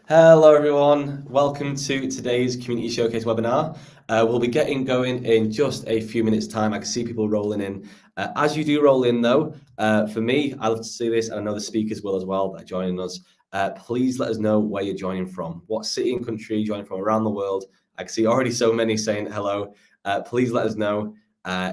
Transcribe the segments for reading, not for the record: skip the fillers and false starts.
Hello everyone, welcome to today's Community Showcase webinar. We'll be getting going in just a few minutes time. I can see people rolling in. As you do roll in though, for me, I love to see this and I know the speakers will as well that are joining us. Please let us know where you're joining from, what city and country you're joining from around the world. I can see already so many saying hello. Please let us know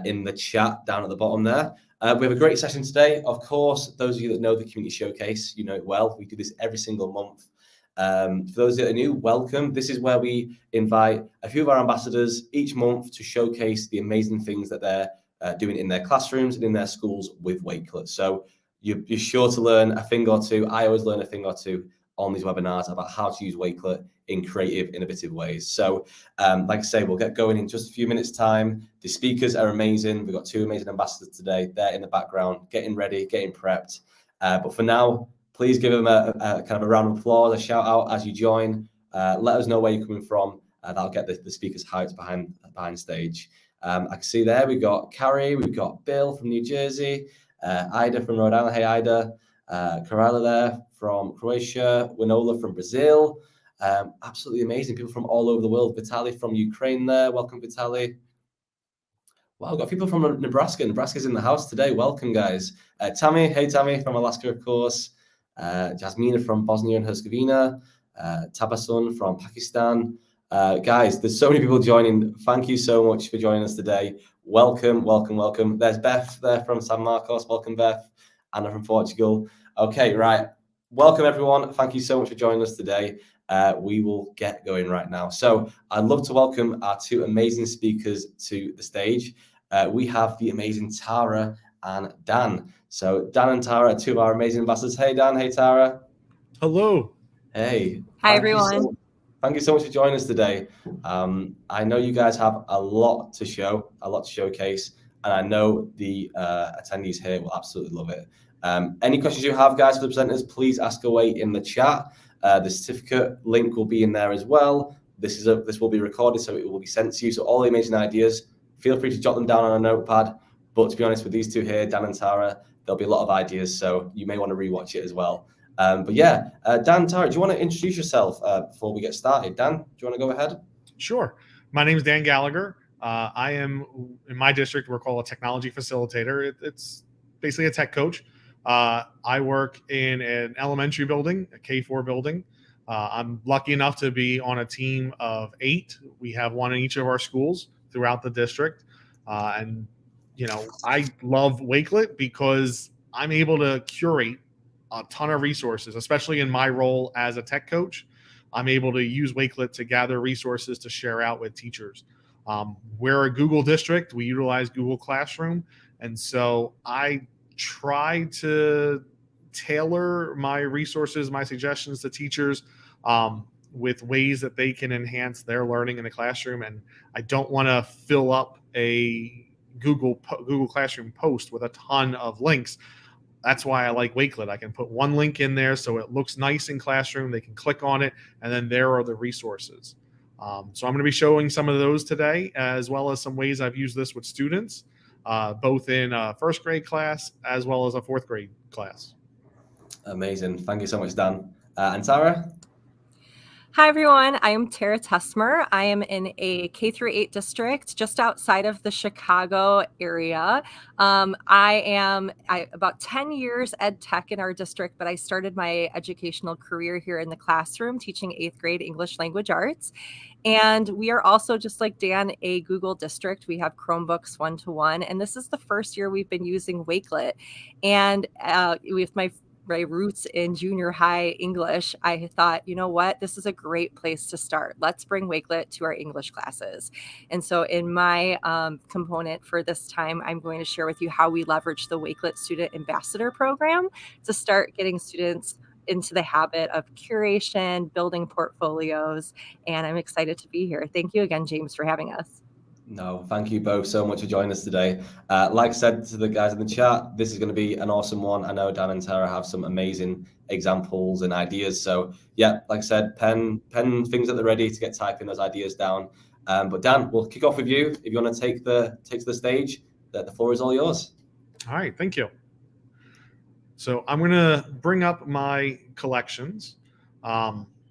in the chat down at the bottom there. We have a great session today. Of course, those of you that know the Community Showcase, you know it well. We do this every single month. For those that are new, welcome. This is where we invite a few of our ambassadors each month to showcase the amazing things that they're doing in their classrooms and in their schools with Wakelet. So you're sure to learn a thing or two. I always learn a thing or two on these webinars about how to use Wakelet in creative, innovative ways. So like I say, we'll get going in just a few minutes time. The speakers are amazing. We've got two amazing ambassadors today. They're in the background, getting ready, getting prepped. But for now, please give them a kind of a round of applause, a shout out as you join. Let us know where you're coming from. That'll get the speakers hyped behind stage. I can see there we've got Carrie, we've got Bill from New Jersey, Ida from Rhode Island. Hey, Ida. Karala there from Croatia, Winola from Brazil. Absolutely amazing. People from all over the world. Vitaly from Ukraine there. Welcome, Vitaly. Wow, we've got people from Nebraska. Nebraska's in the house today. Welcome, guys. Tammy, hey, Tammy from Alaska, of course. Jasmina from Bosnia and Herzegovina. Tabasun from Pakistan. Guys, there's so many people joining. Thank you so much for joining us today. Welcome, welcome, welcome. There's Beth there from San Marcos. Welcome, Beth. Anna from Portugal. Okay, right. Welcome, everyone. Thank you so much for joining us today. We will get going right now. So I'd love to welcome our two amazing speakers to the stage. We have the amazing Tara and Dan. So Dan and Tara are two of our amazing ambassadors. Hey, Dan. Hey, Tara. Hello. Hey. Hi, everyone. Thank you so much for joining us today. I know you guys have a lot to show, a lot to showcase, and I know the attendees here will absolutely love it. Any questions you have, guys, for the presenters, please ask away in the chat. The certificate link will be in there as well. This will be recorded, so it will be sent to you. So all the amazing ideas, feel free to jot them down on a notepad. But to be honest, with these two here, Dan and Tara, there'll be a lot of ideas, so you may want to rewatch it as well. But yeah, Dan, Tara, do you want to introduce yourself before we get started? Dan, do you want to go ahead? Sure. My name is Dan Gallagher. I am, in my district, we're called a technology facilitator. It's basically a tech coach. I work in an elementary building, a K-4 building. I'm lucky enough to be on a team of 8. We have one in each of our schools throughout the district. And, you know, I love Wakelet because I'm able to curate a ton of resources, especially in my role as a tech coach. I'm able to use Wakelet to gather resources to share out with teachers. We're a Google district. We utilize Google Classroom. And so I try to tailor my resources, my suggestions to teachers with ways that they can enhance their learning in the classroom. And I don't want to fill up a Google Classroom post with a ton of links. That's why I like Wakelet. I can put one link in there so it looks nice in Classroom. They can click on it, and then there are the resources. So I'm going to be showing some of those today, as well as some ways I've used this with students, both in a first grade class as well as a fourth grade class. Amazing. Thank you so much, Dan. And Tara? Hi, everyone. I am Tara Tessmer. I am in a K-8 district just outside of the Chicago area. I am about 10 years ed tech in our district, but I started my educational career here in the classroom teaching 8th grade English language arts. And we are also, just like Dan, a Google district. We have Chromebooks 1-to-1, and this is the first year we've been using Wakelet. And with my roots in junior high English, I thought, you know what, this is a great place to start. Let's bring Wakelet to our English classes. And so in my component for this time, I'm going to share with you how we leverage the Wakelet Student Ambassador Program to start getting students into the habit of curation, building portfolios, and I'm excited to be here. Thank you again, James, for having us. No, thank you both so much for joining us today. Like I said to the guys in the chat, this is going to be an awesome one. I know Dan and Tara have some amazing examples and ideas. So yeah, like I said, pen things at the ready to get typing those ideas down. But Dan, we'll kick off with you. If you want to take the stage, the floor is all yours. All right, thank you. So I'm going to bring up my collections.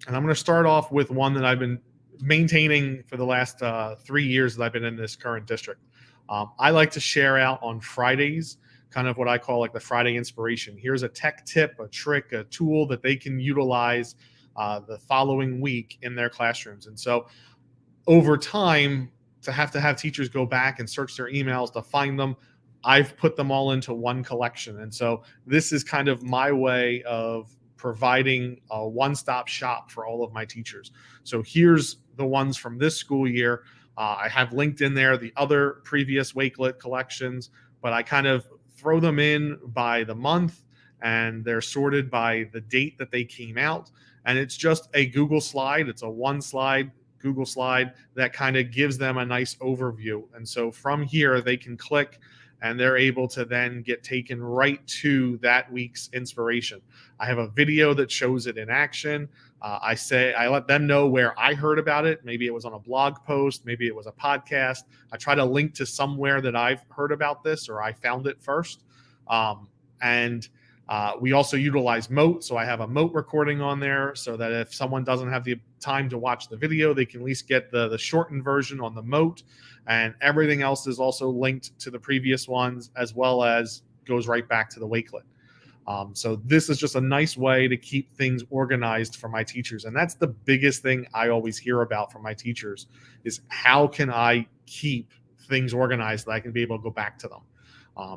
And I'm going to start off with one that I've been maintaining for the last 3 years that I've been in this current district. I like to share out on Fridays, kind of what I call like the Friday inspiration. Here's a tech tip, a trick, a tool that they can utilize the following week in their classrooms. And so over time, to have teachers go back and search their emails to find them, I've put them all into one collection. And so this is kind of my way of providing a one-stop shop for all of my teachers. So here's the ones from this school year. I have linked in there the other previous Wakelet collections, but I kind of throw them in by the month, and they're sorted by the date that they came out. And it's just a Google slide. It's a one slide Google slide that kind of gives them a nice overview. And so from here, they can click and they're able to then get taken right to that week's inspiration. I have a video that shows it in action. I let them know where I heard about it. Maybe it was on a blog post, maybe it was a podcast. I try to link to somewhere that I've heard about this or I found it first. We also utilize Moat. So I have a Moat recording on there so that if someone doesn't have the time to watch the video, they can at least get the shortened version on the Moat. And everything else is also linked to the previous ones, as well as goes right back to the Wakelet. So this is just a nice way to keep things organized for my teachers. And that's the biggest thing I always hear about from my teachers is how can I keep things organized that I can be able to go back to them.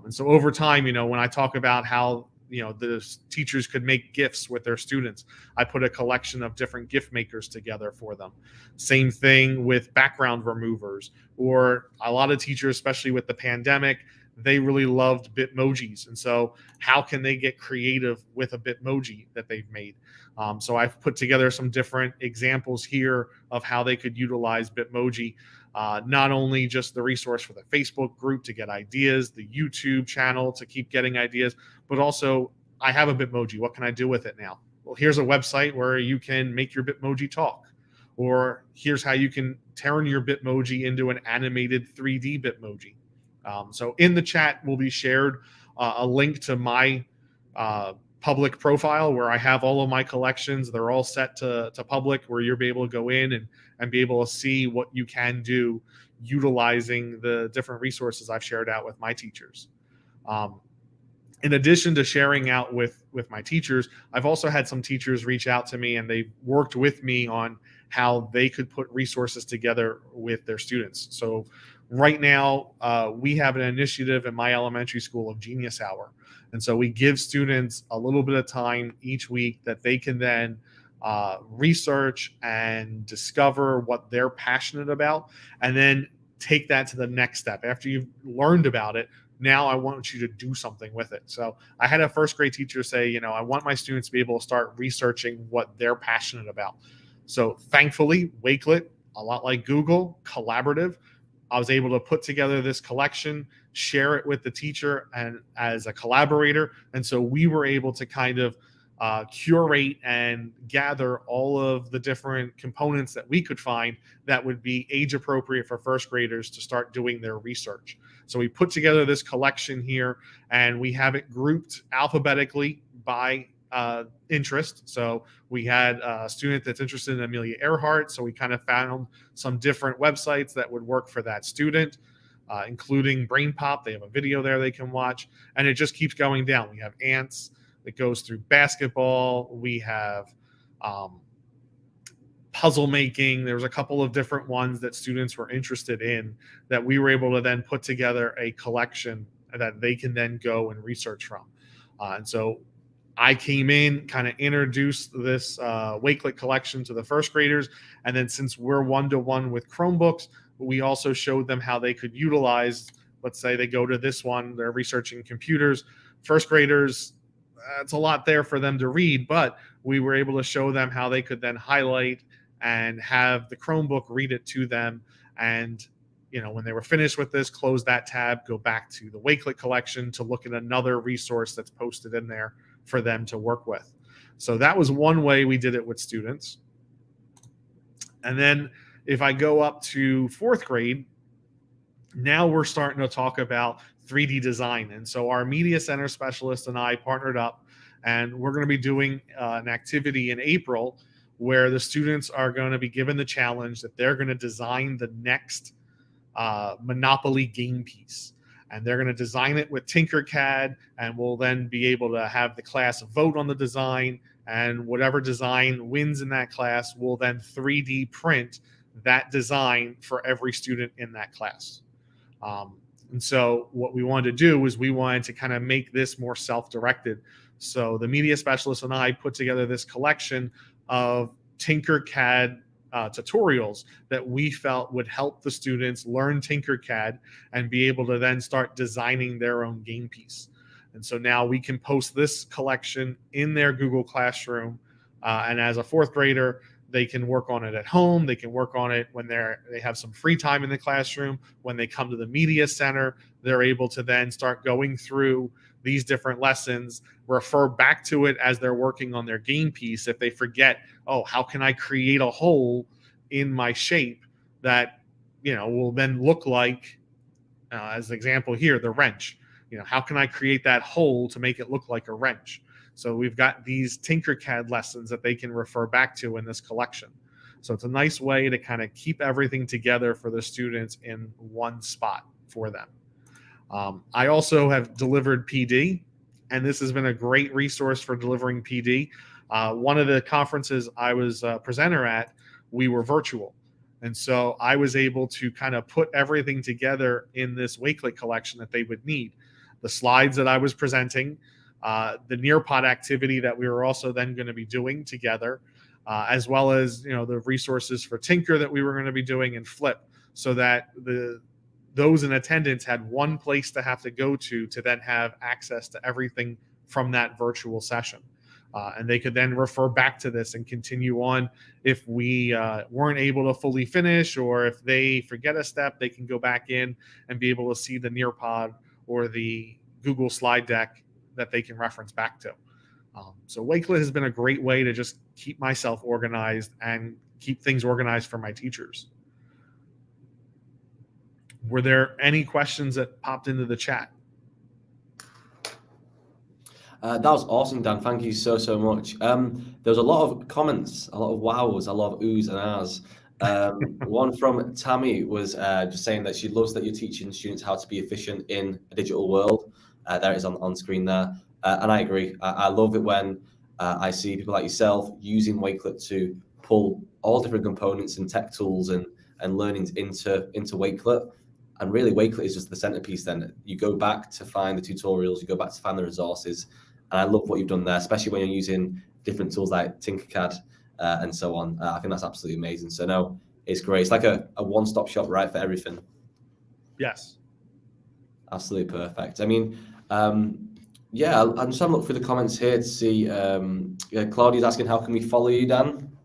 And so over time, when I talk about how the teachers could make gifts with their students, I put a collection of different gift makers together for them. Same thing with background removers, or a lot of teachers, especially with the pandemic, they really loved Bitmojis. And so how can they get creative with a Bitmoji that they've made? So I've put together some different examples here of how they could utilize Bitmoji. Not only just the resource for the Facebook group to get ideas, the YouTube channel to keep getting ideas, but also I have a Bitmoji. What can I do with it now? Well, here's a website where you can make your Bitmoji talk, or here's how you can turn your Bitmoji into an animated 3D Bitmoji. So in the chat will be shared a link to my public profile where I have all of my collections. They're all set to public, where you'll be able to go in and be able to see what you can do utilizing the different resources I've shared out with my teachers. In addition to sharing out with my teachers, I've also had some teachers reach out to me and they've worked with me on how they could put resources together with their students. So right now, we have an initiative in my elementary school of Genius Hour. And so we give students a little bit of time each week that they can then research and discover what they're passionate about, and then take that to the next step. After you've learned about it, now I want you to do something with it. So I had a first grade teacher say, I want my students to be able to start researching what they're passionate about. So thankfully, Wakelet, a lot like Google, collaborative, I was able to put together this collection, share it with the teacher and as a collaborator. And so we were able to kind of curate and gather all of the different components that we could find that would be age appropriate for first graders to start doing their research. So we put together this collection here and we have it grouped alphabetically by interest. So we had a student that's interested in Amelia Earhart. So we kind of found some different websites that would work for that student, including Brain Pop. They have a video there they can watch, and it just keeps going down. We have ants that goes through basketball. We have puzzle making. There was a couple of different ones that students were interested in that we were able to then put together a collection that they can then go and research from. And so I came in, kind of introduced this Wakelet collection to the first graders. And then since we're one-to-one with Chromebooks, we also showed them how they could utilize, let's say they go to this one, they're researching computers. First graders, it's a lot there for them to read, but we were able to show them how they could then highlight and have the Chromebook read it to them. And, when they were finished with this, close that tab, go back to the Wakelet collection to look at another resource that's posted in there for them to work with. So that was one way we did it with students. And then if I go up to fourth grade, now we're starting to talk about 3D design. And so our media center specialist and I partnered up, and we're going to be doing an activity in April where the students are going to be given the challenge that they're going to design the next Monopoly game piece. And they're going to design it with Tinkercad, and we'll then be able to have the class vote on the design, and whatever design wins in that class will then 3D print that design for every student in that class. And so what we wanted to do was we wanted to kind of make this more self-directed. So the media specialist and I put together this collection of Tinkercad tutorials that we felt would help the students learn Tinkercad and be able to then start designing their own game piece. And so now we can post this collection in their Google Classroom. And as a fourth grader, they can work on it at home. They can work on it when they have some free time in the classroom. When they come to the media center, they're able to then start going through these different lessons, refer back to it as they're working on their game piece. If they forget, oh, how can I create a hole in my shape that, will then look like, as an example here, the wrench. How can I create that hole to make it look like a wrench? So we've got these Tinkercad lessons that they can refer back to in this collection. So it's a nice way to kind of keep everything together for the students in one spot for them. I also have delivered PD, and this has been a great resource for delivering PD. One of the conferences I was a presenter at, we were virtual. And so I was able to kind of put everything together in this Wakelet collection that they would need. The slides that I was presenting, the Nearpod activity that we were also then going to be doing together, as well as the resources for Tinker that we were going to be doing and Flip, so that those in attendance had one place to have to go to then have access to everything from that virtual session. And they could then refer back to this and continue on. If we weren't able to fully finish, or if they forget a step, they can go back in and be able to see the Nearpod or the Google slide deck that they can reference back to. So Wakelet has been a great way to just keep myself organized and keep things organized for my teachers. Were there any questions that popped into the chat? That was awesome, Dan. Thank you so much. There was a lot of comments, a lot of wows, a lot of oohs and ahs. One from Tammy was just saying that she loves that you're teaching students how to be efficient in a digital world. There it is on screen there. And I agree. I love it when I see people like yourself using Wakelet to pull all different components and tech tools and learnings into Wakelet. And really, Wakelet is just the centerpiece then. You go back to find the tutorials, you go back to find the resources. And I love what you've done there, especially when you're using different tools like Tinkercad and so on. I think that's absolutely amazing. So no, it's great. It's like a one-stop shop, right, for everything. Yes. Absolutely perfect. I mean, yeah, I'm just having a look through the comments here to see. Claudia's asking, how can we follow you, Dan?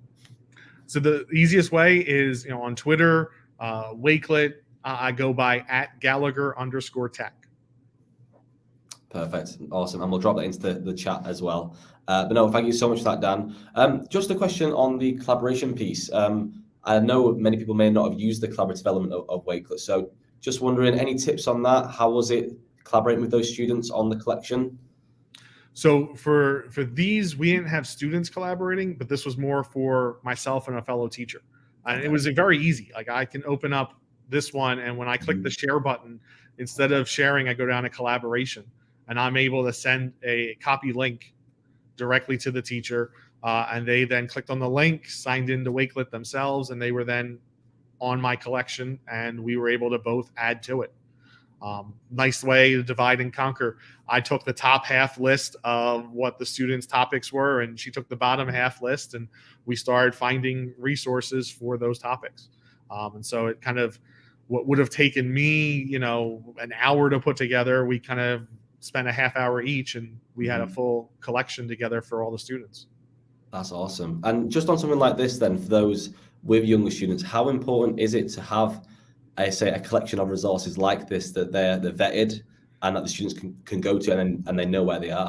So the easiest way is, on Twitter, Wakelet. I go by @Gallagher_tech. Perfect. Awesome. And we'll drop that into the chat as well. But no, thank you so much for that, Dan. Just a question on the collaboration piece. I know many people may not have used the collaborative element of Wakelet. So just wondering, any tips on that? How was it collaborating with those students on the collection? So for these, we didn't have students collaborating, but this was more for myself and a fellow teacher. And it was very easy. Like, I can open up this one, and when I click the share button, instead of sharing, I go down to collaboration, and I'm able to send a copy link directly to the teacher. And they then clicked on the link, signed into Wakelet themselves, and they were then on my collection, and we were able to both add to it. Nice way to divide and conquer. I took the top half list of what the students' topics were, and she took the bottom half list, and we started finding resources for those topics. And so it kind of, what would have taken me, an hour to put together, we kind of spent a half hour each, and we had a full collection together for all the students. That's awesome. And just on something like this then, for those with younger students, how important is it to have, I say, a collection of resources like this that they're vetted and that the students can go to and they know where they are?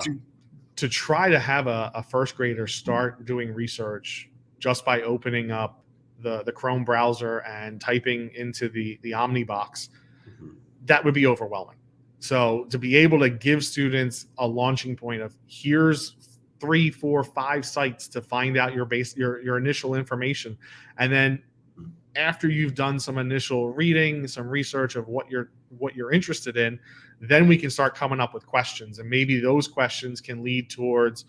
To try to have a first grader start doing research just by opening up the Chrome browser and typing into the Omnibox, that would be overwhelming. So to be able to give students a launching point of, here's 3, 4, 5 sites to find out your initial information. And then after you've done some initial reading, some research of what you're interested in, then we can start coming up with questions. And maybe those questions can lead towards,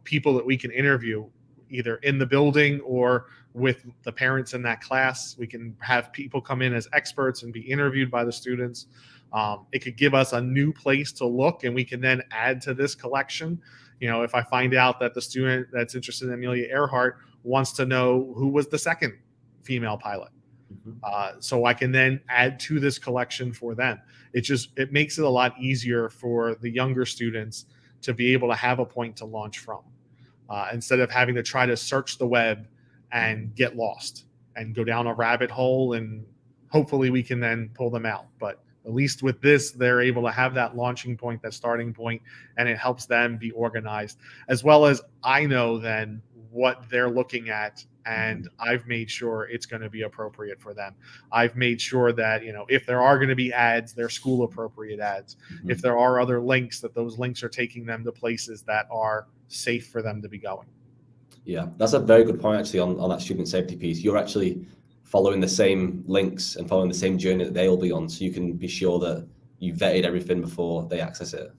people that we can interview either in the building or with the parents in that class. We can have people come in as experts and be interviewed by the students. It could give us a new place to look, and we can then add to this collection. If I find out that the student that's interested in Amelia Earhart wants to know who was the second female pilot, so I can then add to this collection for them. It makes it a lot easier for the younger students to be able to have a point to launch from, instead of having to try to search the web and get lost and go down a rabbit hole, and hopefully we can then pull them out. But at least with this, they're able to have that launching point, that starting point, and it helps them be organized, as well as I know then what they're looking at, and I've made sure it's going to be appropriate for them. I've made sure that, if there are going to be ads, they're school appropriate ads. If there are other links, that those links are taking them to places that are safe for them to be going. Yeah, that's a very good point actually on that student safety piece. You're actually following the same links and following the same journey that they'll be on, so you can be sure that you vetted everything before they access it.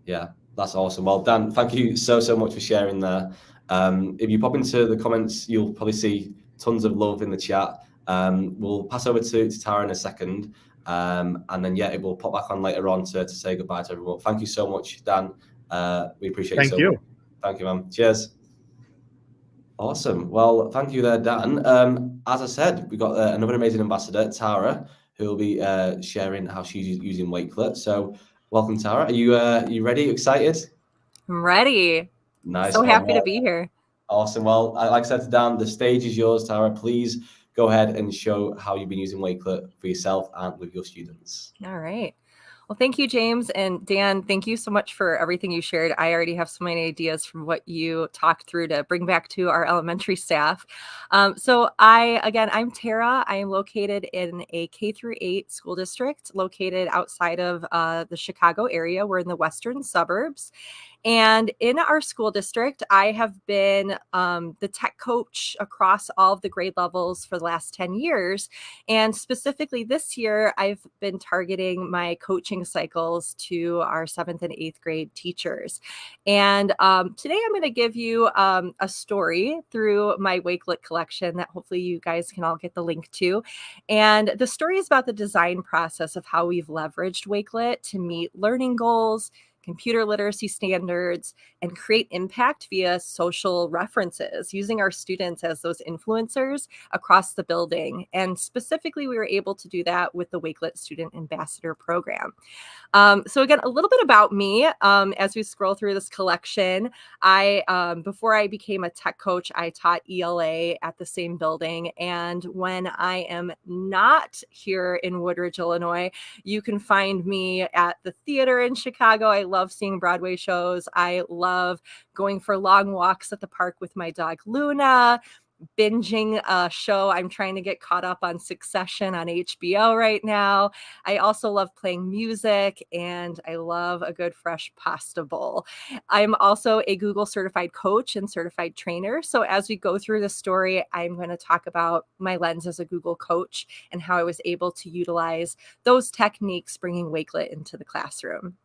Yeah, that's awesome. Well, Dan, thank you so much for sharing there. If you pop into the comments, you'll probably see tons of love in the chat. We'll pass over to Tara in a second, and then it will pop back on later on to say goodbye to everyone. Thank you so much, Dan. We appreciate you so much. Thank you, man. Cheers. Awesome. Well, thank you there, Dan. As I said, we've got another amazing ambassador, Tara, who will be sharing how she's using Wakelet. So welcome, Tara. Are you ready? Excited? I'm ready. Nice. So happy to be here. Awesome. Well, like I said to Dan, the stage is yours, Tara. Please go ahead and show how you've been using Wakelet for yourself and with your students. All right. Well, thank you, James. And Dan, thank you so much for everything you shared. I already have so many ideas from what you talked through to bring back to our elementary staff. I'm Tara. I am located in a K-8 school district located outside of the Chicago area. We're in the western suburbs. And in our school district, I have been the tech coach across all of the grade levels for the last 10 years. And specifically this year, I've been targeting my coaching cycles to our 7th and 8th grade teachers. And today I'm going to give you a story through my Wakelet collection that hopefully you guys can all get the link to. And the story is about the design process of how we've leveraged Wakelet to meet learning goals, computer literacy standards, and create impact via social references, using our students as those influencers across the building. And specifically, we were able to do that with the Wakelet Student Ambassador Program. So again, a little bit about me as we scroll through this collection. Before I became a tech coach, I taught ELA at the same building. And when I am not here in Woodridge, Illinois, you can find me at the theater in Chicago. I love seeing Broadway shows. I love going for long walks at the park with my dog, Luna, binging a show. I'm trying to get caught up on Succession on HBO right now. I also love playing music, and I love a good fresh pasta bowl. I'm also a Google certified coach and certified trainer. So as we go through the story, I'm going to talk about my lens as a Google coach and how I was able to utilize those techniques, bringing Wakelet into the classroom.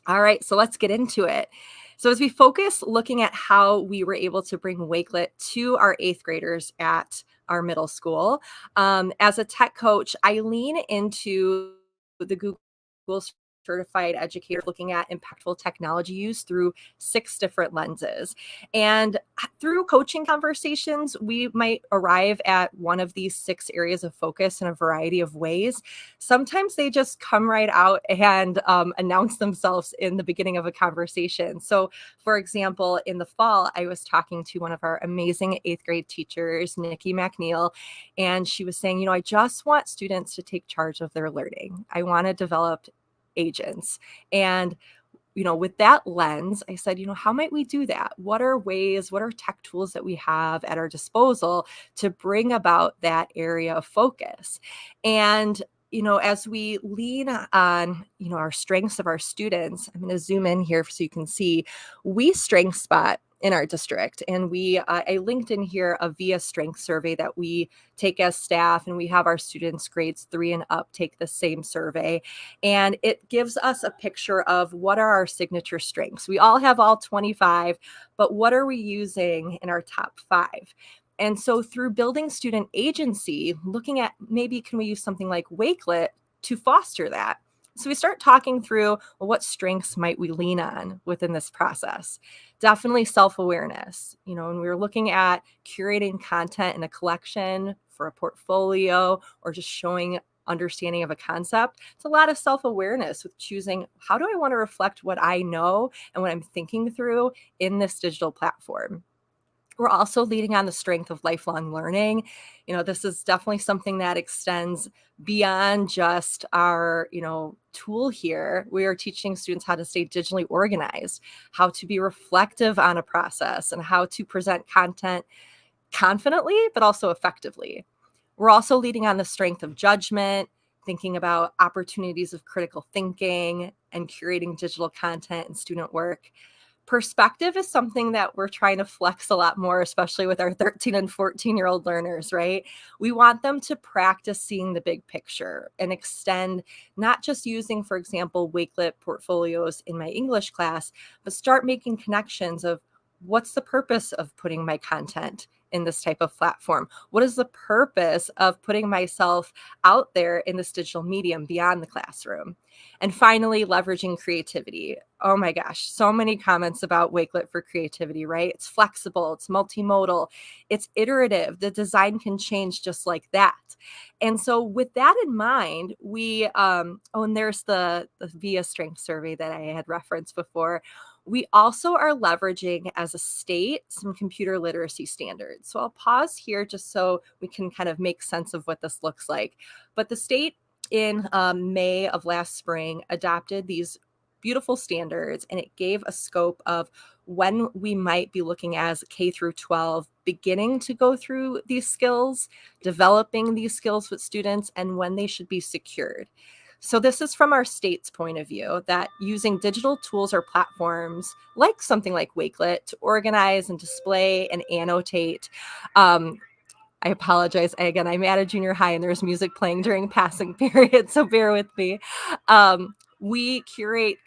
All right, so let's get into it. So as we focus looking at how we were able to bring Wakelet to our 8th graders at our middle school, as a tech coach, I lean into the Google certified educator looking at impactful technology use through 6 different lenses. And through coaching conversations, we might arrive at one of these 6 areas of focus in a variety of ways. Sometimes they just come right out and announce themselves in the beginning of a conversation. So for example, in the fall, I was talking to one of our amazing 8th grade teachers, Nikki McNeil, and she was saying, I just want students to take charge of their learning. I want to develop agents. And, with that lens, I said, how might we do that? What are tech tools that we have at our disposal to bring about that area of focus? And, as we lean on, our strengths of our students, I'm going to zoom in here so you can see, we strength spot in our district. And I linked in here a VIA strength survey that we take as staff, and we have our students grades 3 and up take the same survey. And it gives us a picture of what are our signature strengths. We all have all 25, but what are we using in our top 5? And so through building student agency, looking at maybe can we use something like Wakelet to foster that? So we start talking through, well, what strengths might we lean on within this process? Definitely self-awareness. When we were looking at curating content in a collection for a portfolio or just showing understanding of a concept, it's a lot of self-awareness with choosing how do I want to reflect what I know and what I'm thinking through in this digital platform. We're also leading on the strength of lifelong learning. This is definitely something that extends beyond just our, tool here. We are teaching students how to stay digitally organized, how to be reflective on a process, and how to present content confidently, but also effectively. We're also leading on the strength of judgment, thinking about opportunities of critical thinking and curating digital content and student work. Perspective is something that we're trying to flex a lot more, especially with our 13 and 14-year-old learners, right? We want them to practice seeing the big picture and extend, not just using, for example, Wakelet portfolios in my English class, but start making connections of what's the purpose of putting my content in this type of platform? What is the purpose of putting myself out there in this digital medium beyond the classroom? And finally, leveraging creativity. Oh my gosh, so many comments about Wakelet for creativity, right? It's flexible, it's multimodal, it's iterative. The design can change just like that. And so with that in mind, and there's the VIA strength survey that I had referenced before. We also are leveraging as a state some computer literacy standards. So I'll pause here just so we can kind of make sense of what this looks like. But the state in May of last spring adopted these beautiful standards, and it gave a scope of when we might be looking as K through 12, beginning to go through these skills, developing these skills with students, and when they should be secured. So this is from our state's point of view, that using digital tools or platforms like something like Wakelet to organize and display and annotate. I apologize. I'm at a junior high and there's music playing during passing period, so bear with me. We curate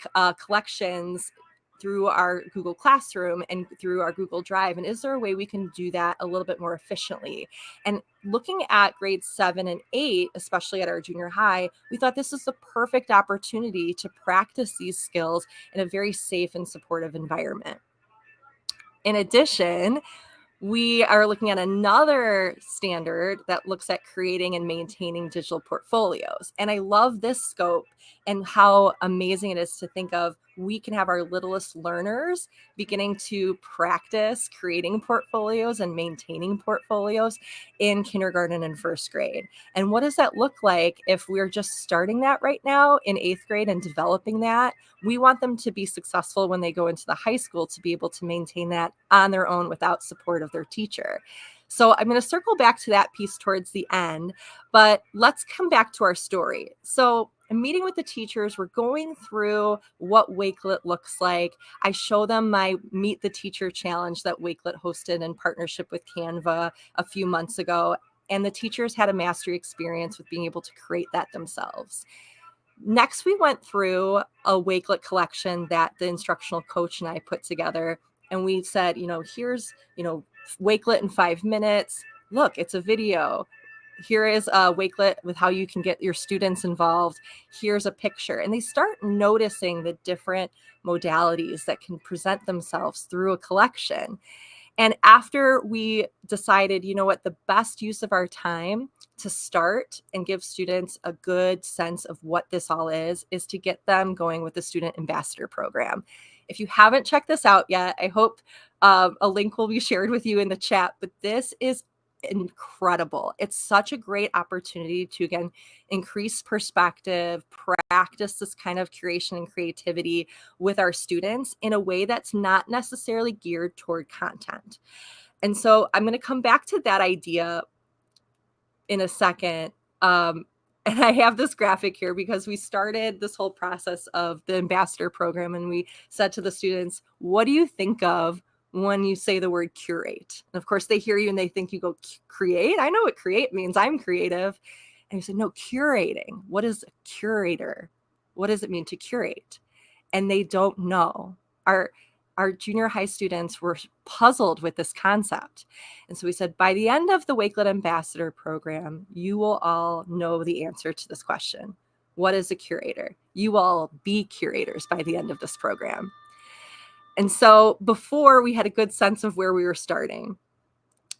collections through our Google Classroom and through our Google Drive. And is there a way we can do that a little bit more efficiently? And looking at grades 7 and 8, especially at our junior high, we thought this is the perfect opportunity to practice these skills in a very safe and supportive environment. In addition, we are looking at another standard that looks at creating and maintaining digital portfolios. And I love this scope and how amazing it is to think of we can have our littlest learners beginning to practice creating portfolios and maintaining portfolios in kindergarten and first grade. And what does that look like if we're just starting that right now in 8th grade and developing that? We want them to be successful when they go into the high school to be able to maintain that on their own without support of their teacher. So I'm going to circle back to that piece towards the end, but let's come back to our story. So I'm meeting with the teachers. We're going through what Wakelet looks like. I show them my Meet the Teacher challenge that Wakelet hosted in partnership with Canva a few months ago. And the teachers had a mastery experience with being able to create that themselves. Next, we went through a Wakelet collection that the instructional coach and I put together. And we said, here's, Wakelet in 5 minutes. Look, it's a video. Here is a Wakelet with how you can get your students involved. Here's a picture. And they start noticing the different modalities that can present themselves through a collection. And after we decided, the best use of our time to start and give students a good sense of what this all is to get them going with the Student Ambassador program. If you haven't checked this out yet, I hope a link will be shared with you in the chat, but this is incredible. It's such a great opportunity to, again, increase perspective, practice this kind of curation and creativity with our students in a way that's not necessarily geared toward content. And so I'm going to come back to that idea in a second. And I have this graphic here because we started this whole process of the ambassador program, and we said to the students, what do you think of when you say the word curate? And of course, they hear you and they think you go, create? I know what create means. I'm creative. And we said, no, curating. What is a curator? What does it mean to curate? And they don't know. Our junior high students were puzzled with this concept. And so we said, by the end of the Wakelet Ambassador program, you will all know the answer to this question. What is a curator? You will all be curators by the end of this program. And so before, we had a good sense of where we were starting.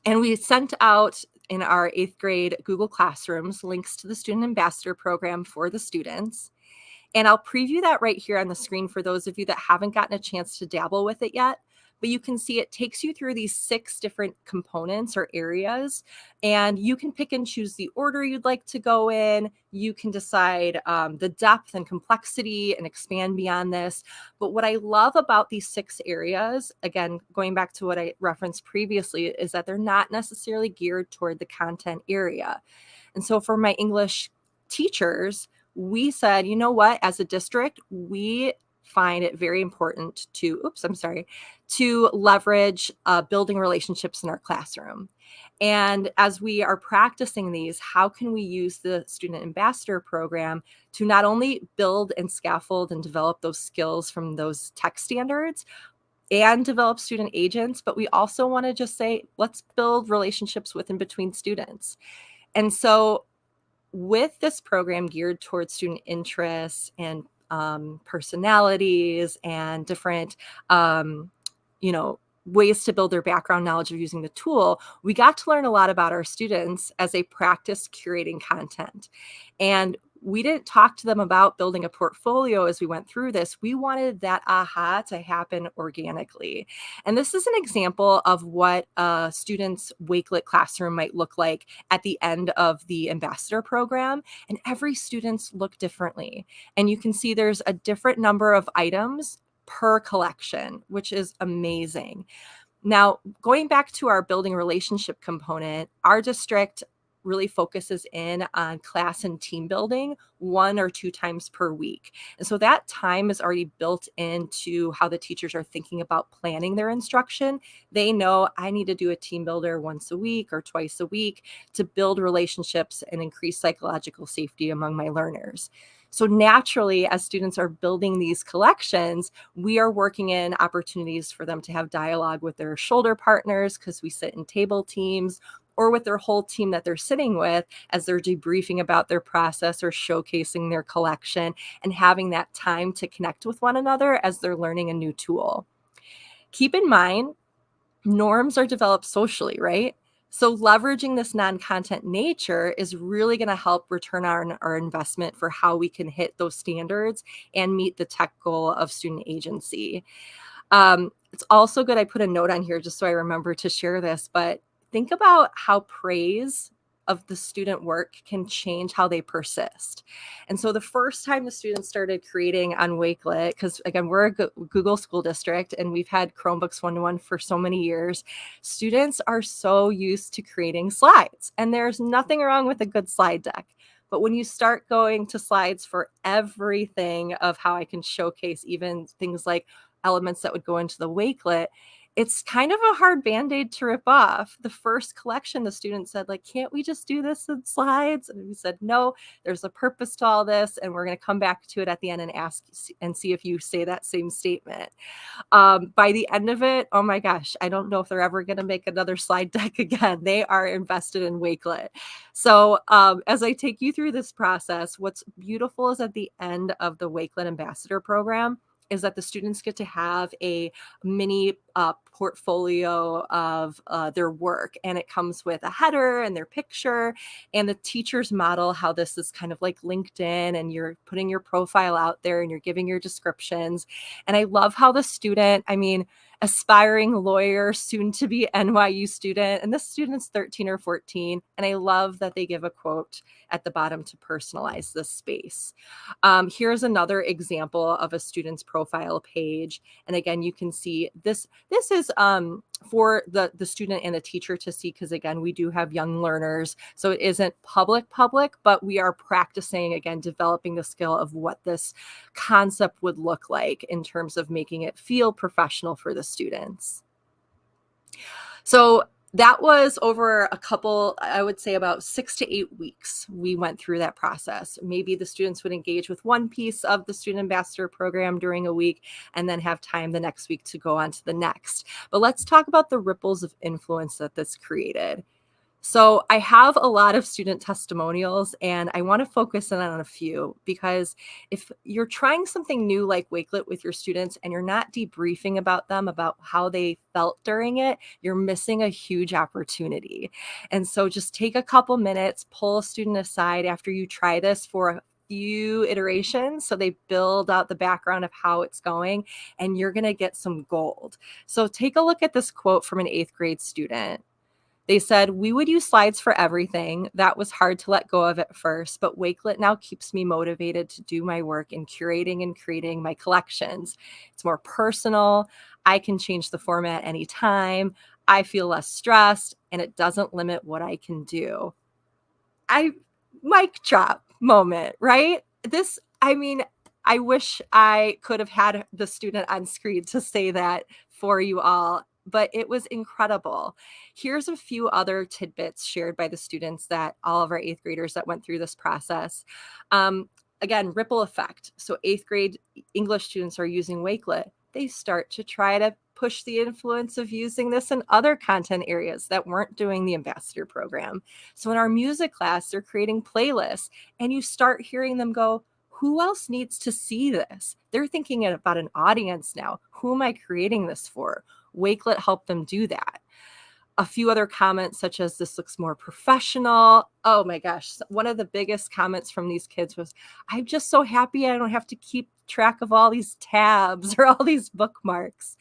And we sent out in our 8th grade Google Classrooms links to the Student Ambassador program for the students. And I'll preview that right here on the screen for those of you that haven't gotten a chance to dabble with it yet. But you can see it takes you through these 6 different components or areas, and you can pick and choose the order you'd like to go in. You can decide the depth and complexity and expand beyond this. But what I love about these 6 areas, again, going back to what I referenced previously, is that they're not necessarily geared toward the content area. And so for my English teachers, we said, you know what, as a district, we find it very important to leverage building relationships in our classroom. And as we are practicing these, how can we use the Student Ambassador program to not only build and scaffold and develop those skills from those tech standards and develop student agents, but we also want to just say, let's build relationships with and between students. And so with this program geared towards student interests and personalities and different, ways to build their background knowledge of using the tool, we got to learn a lot about our students as they practice curating content. And we didn't talk to them about building a portfolio as we went through this. We wanted that aha to happen organically. And this is an example of what a student's Wakelet classroom might look like at the end of the ambassador program. And every student's look differently. And you can see there's a different number of items per collection, which is amazing. Now, going back to our building relationship component, our district really focuses in on class and team building 1 or 2 times per week. And so that time is already built into how the teachers are thinking about planning their instruction. They know I need to do a team builder once a week or twice a week to build relationships and increase psychological safety among my learners. So naturally, as students are building these collections, we are working in opportunities for them to have dialogue with their shoulder partners because we sit in table teams, or with their whole team that they're sitting with as they're debriefing about their process or showcasing their collection and having that time to connect with one another as they're learning a new tool. Keep in mind, norms are developed socially, right? So leveraging this non-content nature is really going to help return our investment for how we can hit those standards and meet the tech goal of student agency. It's also good, I put a note on here just so I remember to share this, but think about how praise of the student work can change how they persist. And so the first time the students started creating on Wakelet, because again, we're a Google school district and we've had Chromebooks 1-to-1 for so many years, students are so used to creating slides. And there's nothing wrong with a good slide deck. But when you start going to slides for everything of how I can showcase even things like elements that would go into the Wakelet, it's kind of a hard Band-Aid to rip off. The first collection, the students said, like, can't we just do this in slides? And we said, no, there's a purpose to all this. And we're going to come back to it at the end and ask and see if you say that same statement. By the end of it, oh my gosh, I don't know if they're ever going to make another slide deck again. They are invested in Wakelet. So as I take you through this process, what's beautiful is at the end of the Wakelet Ambassador program is that the students get to have a mini portfolio of their work, and it comes with a header and their picture, and the teachers model how this is kind of like LinkedIn, and you're putting your profile out there and you're giving your descriptions. And I love how the student, I mean, aspiring lawyer, soon to be NYU student. And this student's 13 or 14. And I love that they give a quote at the bottom to personalize this space. Here's another example of a student's profile page. And again, you can see this is for the student and the teacher to see, because again, we do have young learners. So it isn't public, but we are practicing, again, developing the skill of what this concept would look like in terms of making it feel professional for the students. So that was over a couple, I would say about 6 to 8 weeks. We went through that process. Maybe the students would engage with one piece of the student ambassador program during a week and then have time the next week to go on to the next. But let's talk about the ripples of influence that this created. So I have a lot of student testimonials, and I want to focus in on a few, because if you're trying something new like Wakelet with your students and you're not debriefing about them, about how they felt during it, you're missing a huge opportunity. And so just take a couple minutes, pull a student aside after you try this for a few iterations so they build out the background of how it's going, and you're going to get some gold. So take a look at this quote from an 8th grade student. They said, "We would use slides for everything. That was hard to let go of at first, but Wakelet now keeps me motivated to do my work in curating and creating my collections. It's more personal. I can change the format anytime. I feel less stressed, and it doesn't limit what I can do." Mic drop moment, right? I wish I could have had the student on screen to say that for you all, but it was incredible. Here's a few other tidbits shared by the students, that all of our 8th graders that went through this process. Again, ripple effect. So 8th grade English students are using Wakelet. They start to try to push the influence of using this in other content areas that weren't doing the ambassador program. So in our music class, they're creating playlists, and you start hearing them go, who else needs to see this? They're thinking about an audience now. Who am I creating this for? Wakelet helped them do that. A few other comments, such as, "This looks more professional." Oh my gosh. One of the biggest comments from these kids was, "I'm just so happy I don't have to keep track of all these tabs or all these bookmarks."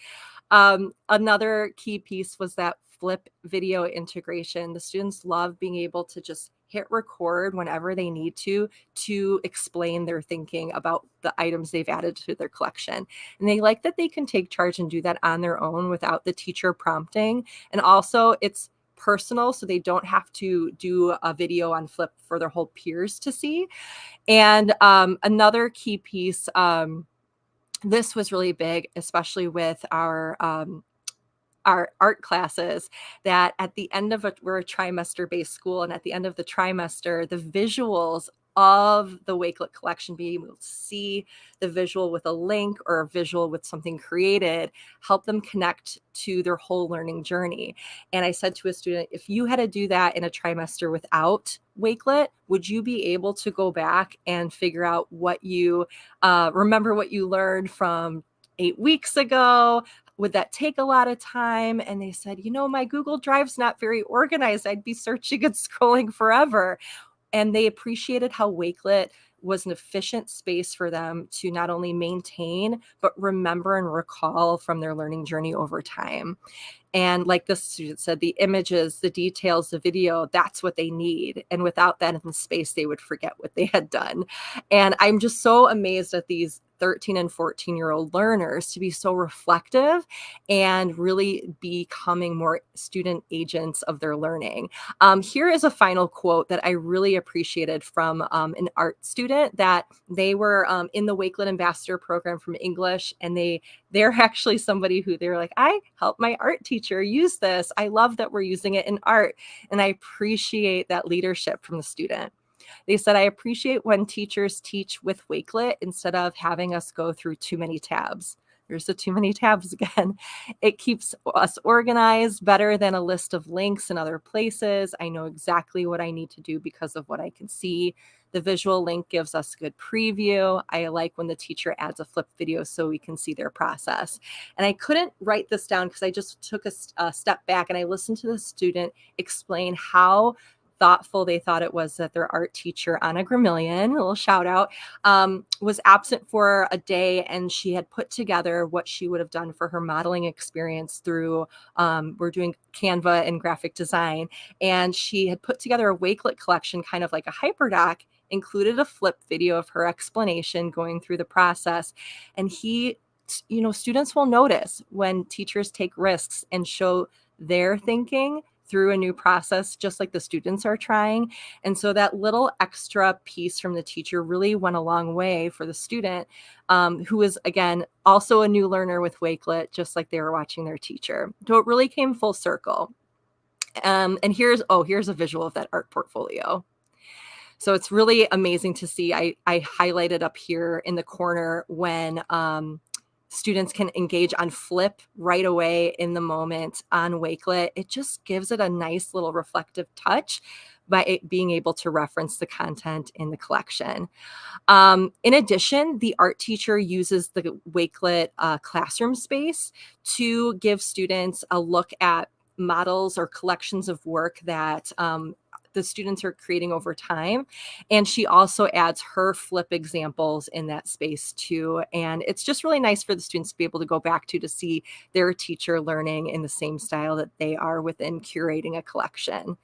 Another key piece was that flip video integration. The students love being able to just hit record whenever they need to explain their thinking about the items they've added to their collection. And they like that they can take charge and do that on their own without the teacher prompting. And also it's personal, so they don't have to do a video on flip for their whole peers to see. And another key piece, this was really big, especially with our art classes, that at the end of we're a trimester-based school, and at the end of the trimester, the visuals of the Wakelet collection, being able to see the visual with a link or a visual with something created, help them connect to their whole learning journey. And I said to a student, if you had to do that in a trimester without Wakelet, would you be able to go back and figure out what you remember what you learned from 8 weeks ago? Would that take a lot of time? And they said, my Google Drive's not very organized. I'd be searching and scrolling forever. And they appreciated how Wakelet was an efficient space for them to not only maintain, but remember and recall from their learning journey over time. And like the student said, the images, the details, the video, that's what they need. And without that in the space, they would forget what they had done. And I'm just so amazed at these 13 and 14-year-old learners to be so reflective and really becoming more student agents of their learning. Here is a final quote that I really appreciated from an art student, that they were in the Wakelet Ambassador program from English, and they're actually somebody who they're like, I helped my art teacher use this. I love that we're using it in art. And I appreciate that leadership from the student. They said, I appreciate when teachers teach with Wakelet instead of having us go through too many tabs. There's the too many tabs again. It keeps us organized better than a list of links in other places. I know exactly what I need to do because of what I can see. The visual link gives us a good preview. I like when the teacher adds a flip video so we can see their process. And I couldn't write this down because I just took a step back and I listened to the student explain how thoughtful they thought it was that their art teacher, Anna Gramillion, a little shout out, was absent for a day, and she had put together what she would have done for her modeling experience through, we're doing Canva and graphic design. And she had put together a Wakelet collection, kind of like a hyperdoc, included a flip video of her explanation going through the process. And students will notice when teachers take risks and show their thinking through a new process, just like the students are trying. And so that little extra piece from the teacher really went a long way for the student, who is, again, also a new learner with Wakelet, just like they were watching their teacher. So it really came full circle. And here's a visual of that art portfolio. So it's really amazing to see. I highlighted up here in the corner when students can engage on flip right away in the moment on Wakelet. It just gives it a nice little reflective touch by it being able to reference the content in the collection. In addition, the art teacher uses the Wakelet classroom space to give students a look at models or collections of work that the students are creating over time. And she also adds her flip examples in that space too. And it's just really nice for the students to be able to go back to see their teacher learning in the same style that they are within curating a collection.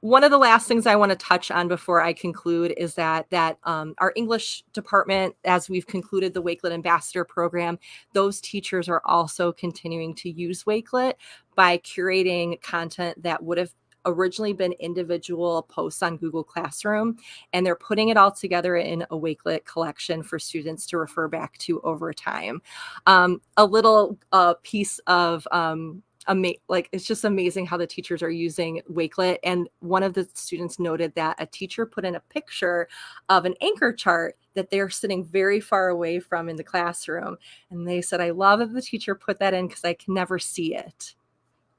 One of the last things I want to touch on before I conclude is that our English department, as we've concluded the Wakelet Ambassador program, those teachers are also continuing to use Wakelet by curating content that would have originally been individual posts on Google Classroom, and they're putting it all together in a Wakelet collection for students to refer back to over time. A little piece of it's just amazing how the teachers are using Wakelet. And one of the students noted that a teacher put in a picture of an anchor chart that they're sitting very far away from in the classroom. And they said, I love that the teacher put that in because I can never see it.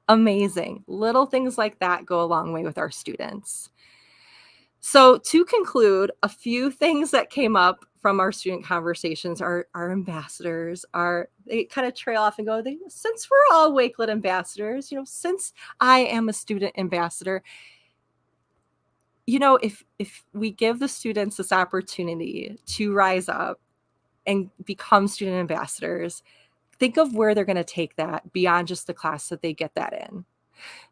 Amazing. Little things like that go a long way with our students. So to conclude, a few things that came up from our student conversations are our ambassadors they kind of trail off and go, since we're all Wakelet ambassadors, since I am a student ambassador, if we give the students this opportunity to rise up and become student ambassadors, think of where they're going to take that beyond just the class that they get that in.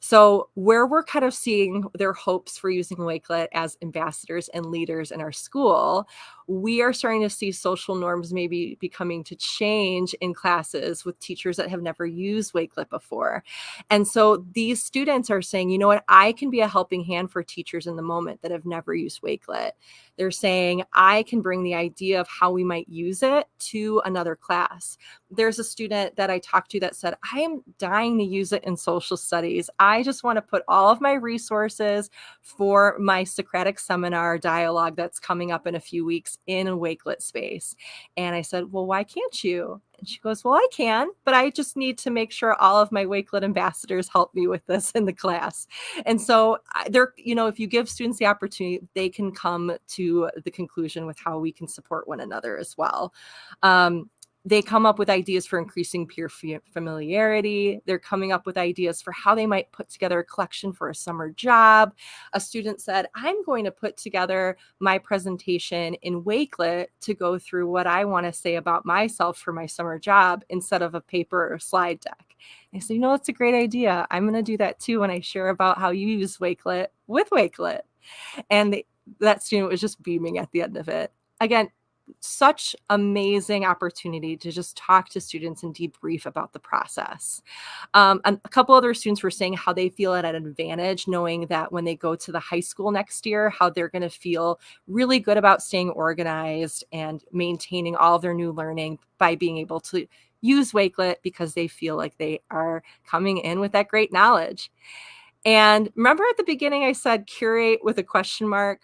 So where we're kind of seeing their hopes for using Wakelet as ambassadors and leaders in our school, we are starting to see social norms maybe becoming to change in classes with teachers that have never used Wakelet before. And so these students are saying, you know what, I can be a helping hand for teachers in the moment that have never used Wakelet. They're saying, I can bring the idea of how we might use it to another class. There's a student that I talked to that said, I am dying to use it in social studies. I just want to put all of my resources for my Socratic seminar dialogue that's coming up in a few weeks in a Wakelet space. And I said, well, why can't you? And she goes, well, I can, but I just need to make sure all of my Wakelet ambassadors help me with this in the class. And so if you give students the opportunity, they can come to the conclusion with how we can support one another as well. They come up with ideas for increasing peer familiarity. They're coming up with ideas for how they might put together a collection for a summer job. A student said, I'm going to put together my presentation in Wakelet to go through what I want to say about myself for my summer job instead of a paper or slide deck. And I said, that's a great idea. I'm going to do that too when I share about how you use Wakelet with Wakelet. And that student was just beaming at the end of it. Again, such amazing opportunity to just talk to students and debrief about the process. A couple other students were saying how they feel at an advantage knowing that when they go to the high school next year, how they're going to feel really good about staying organized and maintaining all of their new learning by being able to use Wakelet because they feel like they are coming in with that great knowledge. And remember at the beginning, I said curate with a question mark.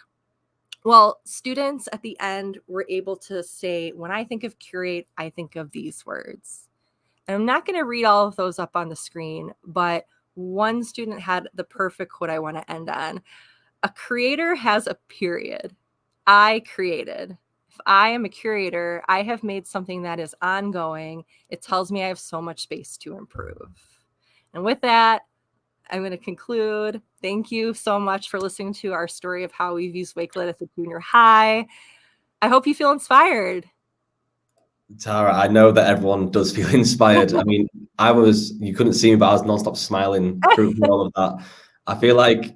Well, students at the end were able to say, when I think of curate, I think of these words. And I'm not going to read all of those up on the screen, but one student had the perfect quote I want to end on. A creator has a period. I created. If I am a curator, I have made something that is ongoing. It tells me I have so much space to improve. And with that, I'm going to conclude. Thank you so much for listening to our story of how we've used Wakelet at the junior high. I hope you feel inspired. Tara, I know that everyone does feel inspired. I mean, you couldn't see me, but I was nonstop smiling through all of that. I feel like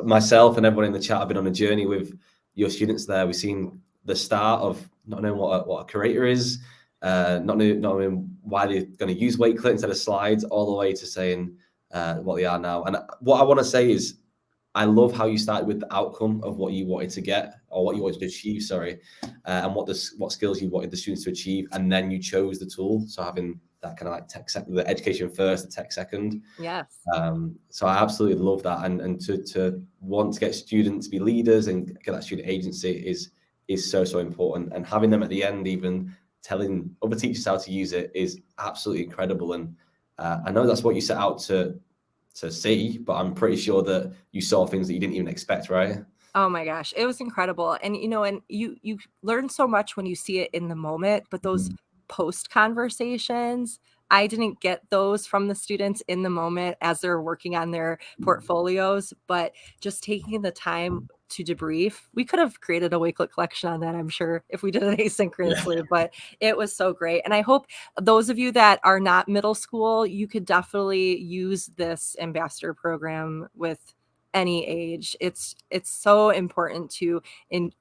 myself and everyone in the chat have been on a journey with your students there. We've seen the start of not knowing what a curator is, not knowing why they're going to use Wakelet instead of slides, all the way to saying what they are now. And what I want to say is, I love how you started with the outcome of what you wanted to get, or what you wanted to achieve, sorry, and what skills you wanted the students to achieve, and then you chose the tool. So having that kind of like the education first, the tech second. Yes. So I absolutely love that, and to want to get students to be leaders and get that student agency is so important. And having them at the end, even telling other teachers how to use it, is absolutely incredible. And I know that's what you set out to see, but I'm pretty sure that you saw things that you didn't even expect, right? Oh my gosh, it was incredible. And and you learn so much when you see it in the moment, but those post conversations, I didn't get those from the students in the moment as they're working on their portfolios, but just taking the time to debrief. We could have created a Wakelet collection on that, I'm sure, if we did it asynchronously, but it was so great. And I hope those of you that are not middle school, you could definitely use this ambassador program with any age. It's so important to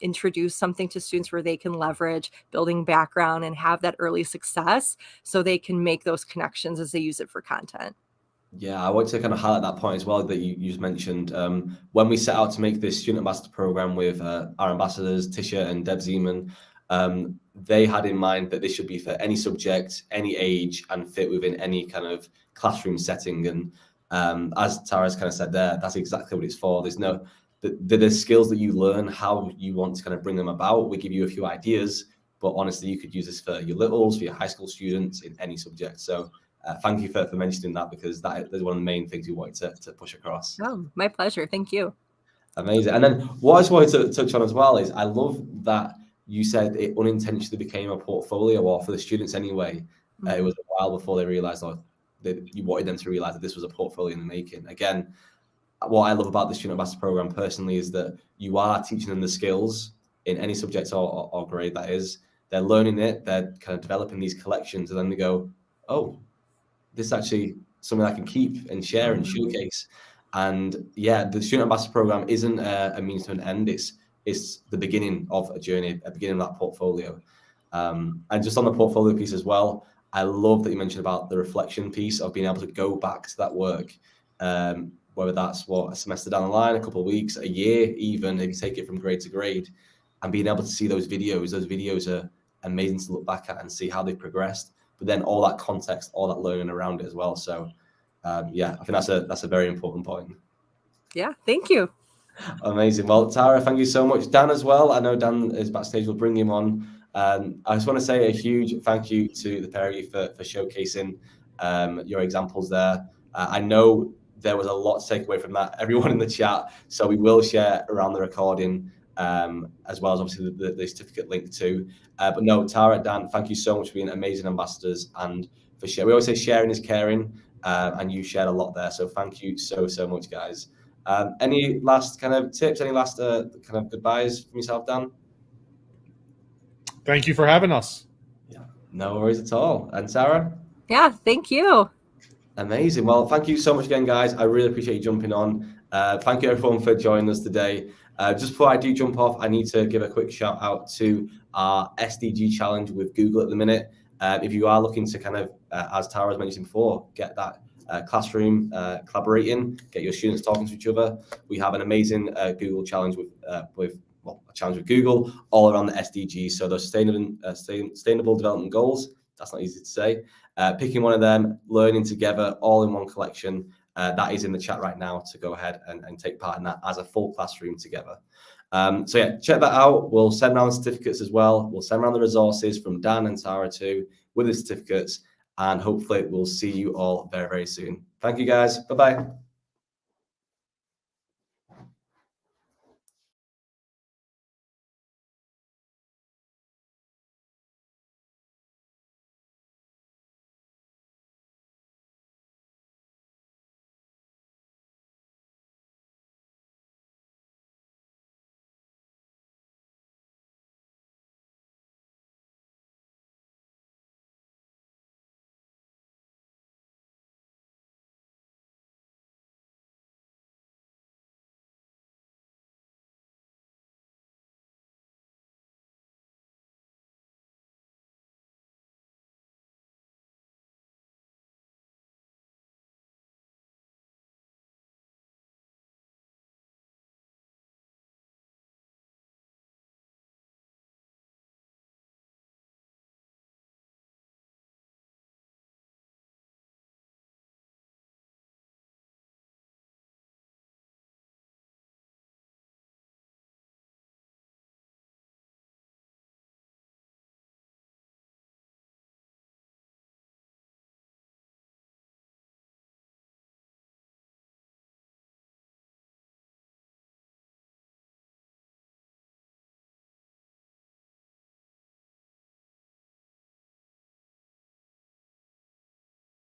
introduce something to students where they can leverage building background and have that early success, so they can make those connections as they use it for content. Yeah, I want to kind of highlight that point as well that you just mentioned. When we set out to make this student ambassador program with our ambassadors, Tisha and Deb Zeman, they had in mind that this should be for any subject, any age, and fit within any kind of classroom setting. And as Tara's kind of said there, that's exactly what it's for. There's no the skills that you learn, how you want to kind of bring them about. We give you a few ideas, but honestly, you could use this for your littles, for your high school students, in any subject. So thank you for mentioning that, because that is one of the main things we wanted to push across. Oh, my pleasure. Thank you. Amazing. And then what I just wanted to touch on as well is, I love that you said it unintentionally became a portfolio, or for the students anyway. It was a while before they realized, that you wanted them to realize that this was a portfolio in the making. Again, what I love about the student ambassador program personally is that you are teaching them the skills in any subject or grade that is. They're learning it, they're kind of developing these collections, and then they go, oh, this is actually something I can keep and share and showcase. And yeah, the student ambassador program isn't a means to an end. It's the beginning of a journey, a beginning of that portfolio. And just on the portfolio piece as well, I love that you mentioned about the reflection piece of being able to go back to that work, whether that's a semester down the line, a couple of weeks, a year, even if you take it from grade to grade, and being able to see those videos. Those videos are amazing to look back at and see how they've progressed, but then all that context, all that learning around it as well. So yeah, I think that's a very important point. Yeah, thank you. Amazing. Well, Tara, thank you so much. Dan as well. I know Dan is backstage. We'll bring him on. I just want to say a huge thank you to the pair of you for showcasing your examples there. I know there was a lot to take away from that, everyone in the chat. So we will share around the recording, as well as obviously the certificate link too. But no, Tara, Dan, thank you so much for being amazing ambassadors and for sharing. We always say sharing is caring, and you shared a lot there. So thank you so much, guys. Any last kind of tips? Any last kind of goodbyes from yourself, Dan? Thank you for having us. Yeah, no worries at all. And Sarah? Yeah, thank you. Amazing. Well, thank you so much again, guys. I really appreciate you jumping on. Thank you, everyone, for joining us today. Just before I do jump off, I need to give a quick shout out to our SDG challenge with Google at the minute. If you are looking to kind of, as Tara was mentioned before, get that classroom collaborating, get your students talking to each other, we have an amazing Google challenge with a challenge with Google all around the SDGs. So those sustainable development goals. That's not easy to say. Picking one of them, learning together, all in one collection. That is in the chat right now to go ahead and take part in that as a full classroom together. So yeah, check that out. We'll send around the certificates as well. We'll send around the resources from Dan and Tara too with the certificates, and hopefully we'll see you all very soon. Thank you, guys. Bye-bye.